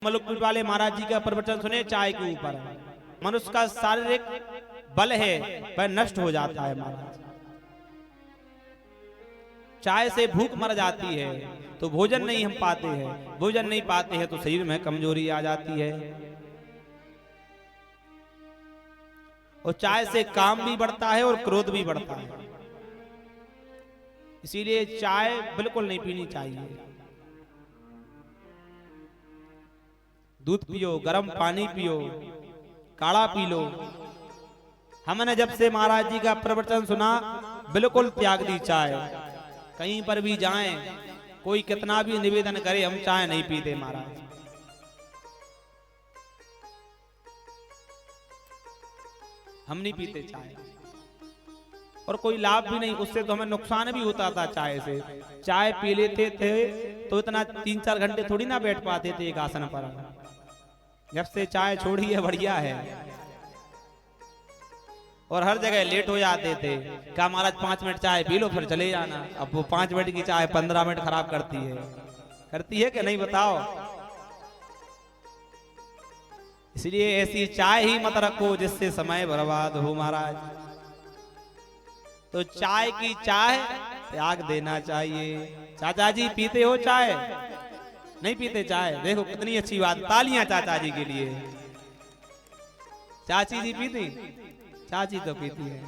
मलुकपुर वाले महाराज जी का प्रवचन सुने चाय के ऊपर। मनुष्य का शारीरिक बल है वह नष्ट हो जाता है महाराज। चाय से भूख मर जाती है तो भोजन नहीं हम पाते हैं, भोजन नहीं पाते हैं तो शरीर में कमजोरी आ जाती है। और चाय से काम भी बढ़ता है और क्रोध भी बढ़ता है। इसीलिए चाय बिल्कुल नहीं पीनी चाहिए। दूध पियो, गर्म पानी पियो, काढ़ा पी लो। हमने जब से महाराज जी का प्रवचन सुना बिल्कुल त्याग दी चाय। कहीं पर भी जाएं, कोई कितना भी निवेदन करे, हम चाय नहीं पीते महाराज। हम नहीं पीते चाय, और कोई लाभ भी नहीं, उससे तो हमें नुकसान भी होता था। चाय से चाय पी लेते थे तो इतना 3-4 घंटे थोड़ी ना बैठ पाते थे एक आसन पर। जब से चाय छोड़ी है बढ़िया है। और हर जगह लेट हो जाते थे, क्या महाराज 5 मिनट चाय पी लो फिर चले जाना। अब वो 5 मिनट की चाय 15 मिनट खराब करती है कि नहीं बताओ। इसलिए ऐसी चाय ही मत रखो जिससे समय बर्बाद हो महाराज। तो चाय की चाय त्याग देना चाहिए। चाचा जी पीते हो चाय? नहीं पीते चाय? देखो कितनी अच्छी बात, तालियां चाचा जी के लिए। चाची जी पीती? चाची तो पीती है।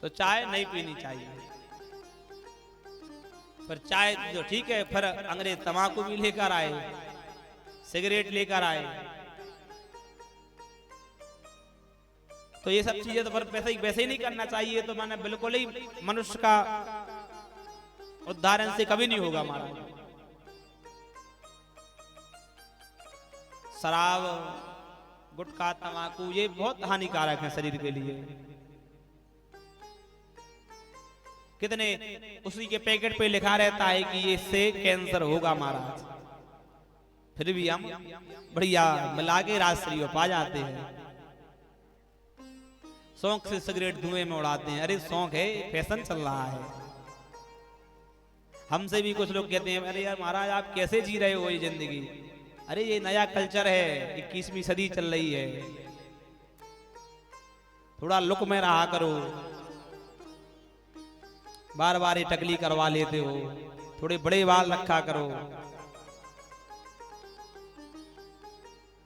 तो चाय नहीं पीनी चाहिए। पर चाय जो ठीक है, फिर अंग्रेज तंबाकू भी लेकर आए, सिगरेट लेकर आए। तो ये सब चीजें तो फिर वैसे ही नहीं करना चाहिए। तो मैंने बिल्कुल ही मनुष्य का उद्धारण से कभी नहीं होगा महाराज। शराब, गुटखा, तंबाकू ये बहुत हानिकारक है शरीर के लिए। कितने उसी के पैकेट पे लिखा रहता है कि ये से कैंसर होगा महाराज, फिर भी हम बढ़िया मिला के राजश्री पा जाते हैं। शौक से सिगरेट धुएं में उड़ाते हैं। अरे शौक है, फैशन चल रहा है। हमसे भी कुछ लोग कहते हैं अरे यार महाराज आप कैसे जी रहे हो ये जिंदगी। अरे ये नया कल्चर है, 21वीं सदी चल रही है, थोड़ा लुक में रहा करो। बार बार ये टकली करवा लेते हो, थोड़े बड़े बाल रखा करो।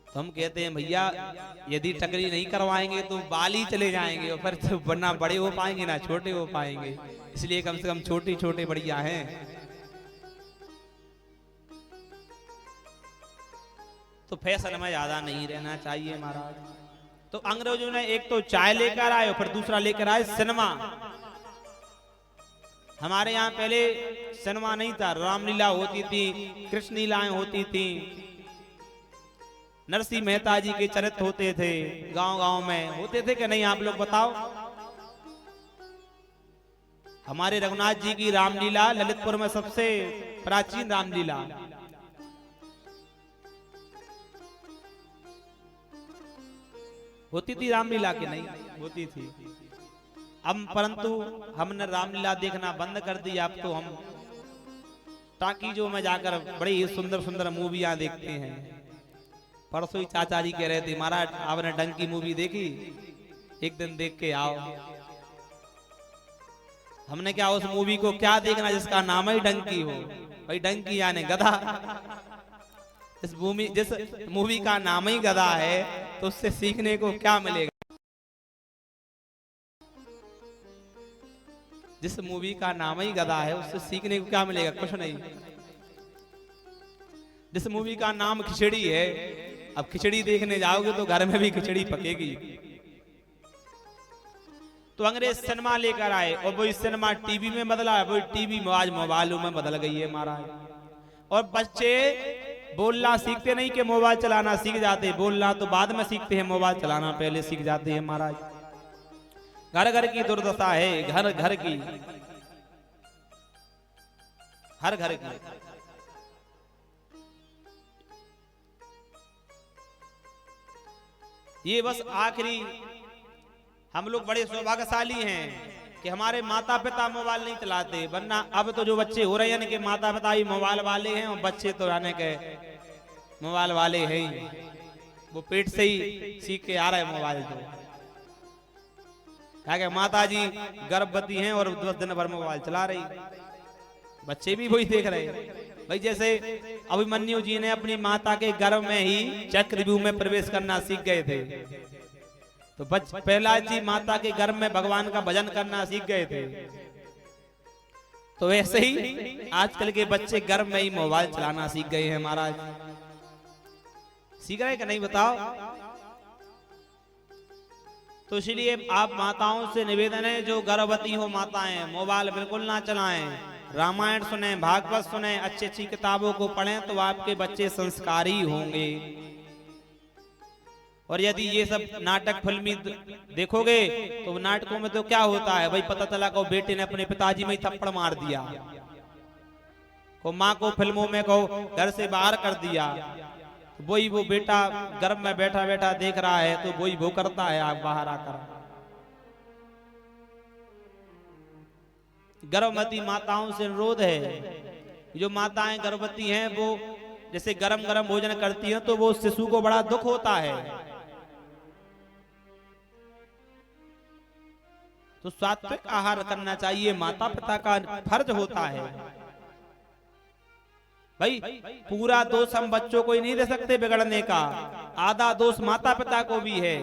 तो हम कहते हैं भैया यदि टकली नहीं करवाएंगे तो बाल ही चले जाएंगे, और फिर तो ना बड़े हो पाएंगे ना छोटे हो पाएंगे। इसलिए कम से कम छोटे छोटे बढ़िया हैं। तो फैशन में ज्यादा नहीं रहना चाहिए महाराज। तो अंग्रेजों ने एक तो चाय लेकर आए, फिर दूसरा लेकर आए सिनेमा। हमारे यहाँ पहले सिनेमा नहीं था, रामलीला होती थी, कृष्ण लीलाएं होती थी, नरसिंह मेहता जी के चरित्र होते थे, गांव गांव में होते थे कि नहीं आप लोग बताओ। हमारे रघुनाथ जी की रामलीला ललितपुर में सबसे प्राचीन रामलीला। होती थी रामलीला के नहीं होती थी। अब परंतु हमने रामलीला देखना बंद कर दी। अब तो हम टाकीजों में जाकर बड़ी ही सुंदर सुंदर मूवियां देखते हैं। परसों ही चाचा जी कह रहे थे महाराज आपने डंकी मूवी देखी, एक दिन देख के आओ। हमने क्या उस मूवी को क्या देखना जिसका नाम ही डंकी हो। भाई डंकी यानी गधा। जिस मूवी का नाम ही गधा है तो उससे सीखने को क्या मिलेगा। जिस मूवी का नाम ही गधा है उससे सीखने को क्या मिलेगा? कुछ नहीं। जिस मूवी का नाम खिचड़ी है, अब खिचड़ी देखने जाओगे तो घर में भी खिचड़ी पकेगी। तो अंग्रेज सिनेमा लेकर आए और वही सिनेमा टीवी में बदला है, वही टीवी आज मोबाइलों में बदल गई है महाराज। और बच्चे बोलना सीखते नहीं कि मोबाइल चलाना सीख जाते। बोलना तो बाद में सीखते हैं, मोबाइल चलाना पहले सीख जाते हैं महाराज। घर घर की दुर्दशा है, घर घर की, हर घर की। ये बस आखिरी, हम लोग बड़े सौभाग्यशाली हैं कि हमारे माता पिता मोबाइल नहीं चलाते, वरना अब तो जो बच्चे हो रहे हैं कि माता पिता ही मोबाइल वाले हैं और बच्चे तो आने के मोबाइल वाले हैं ही, वो पेट से ही सीख के आ रहे हैं मोबाइल। तो क्या माता जी गर्भवती हैं और 10 दिन भर मोबाइल चला रही, बच्चे भी वही देख रहे हैं। भाई जैसे अभिमन्यु जी ने अपनी माता के गर्भ में ही चक्रव्यूह में प्रवेश करना सीख गए थे, तो प्रहलाद जी माता के गर्भ में भगवान का भजन करना सीख गए थे। तो वैसे ही आजकल के बच्चे गर्भ में ही मोबाइल चलाना सीख गए हैं महाराज। सीख रहे कि नहीं बताओ? तो इसलिए आप माताओं से निवेदन है, जो गर्भवती हो माताएं मोबाइल बिल्कुल ना चलाएं, रामायण सुने, भागवत सुने, अच्छी अच्छी किताबों को पढ़ें, तो आपके बच्चे संस्कारी होंगे। और यदि ये सब नाटक फिल्मी देखोगे तो नाटकों में तो क्या होता है भाई, पता चला को बेटे ने अपने पिताजी में ही थप्पड़ मार दिया, को माँ को फिल्मों में को घर से बाहर कर दिया, तो वही वो बेटा गर्भ में बैठा बैठा देख रहा है, तो वही वो करता है आप बाहर आकर। गर्भवती माताओं से अनुरोध है, जो माताएं गर्भवती हैं वो जैसे गरम गरम भोजन करती हैं तो वो शिशु को बड़ा दुख होता है, तो सात्विक आहार करना चाहिए, माता पिता का फर्ज होता है। भाई पूरा दोष हम बच्चों को ही नहीं दे सकते बिगड़ने का, आधा दोष माता पिता को भी है।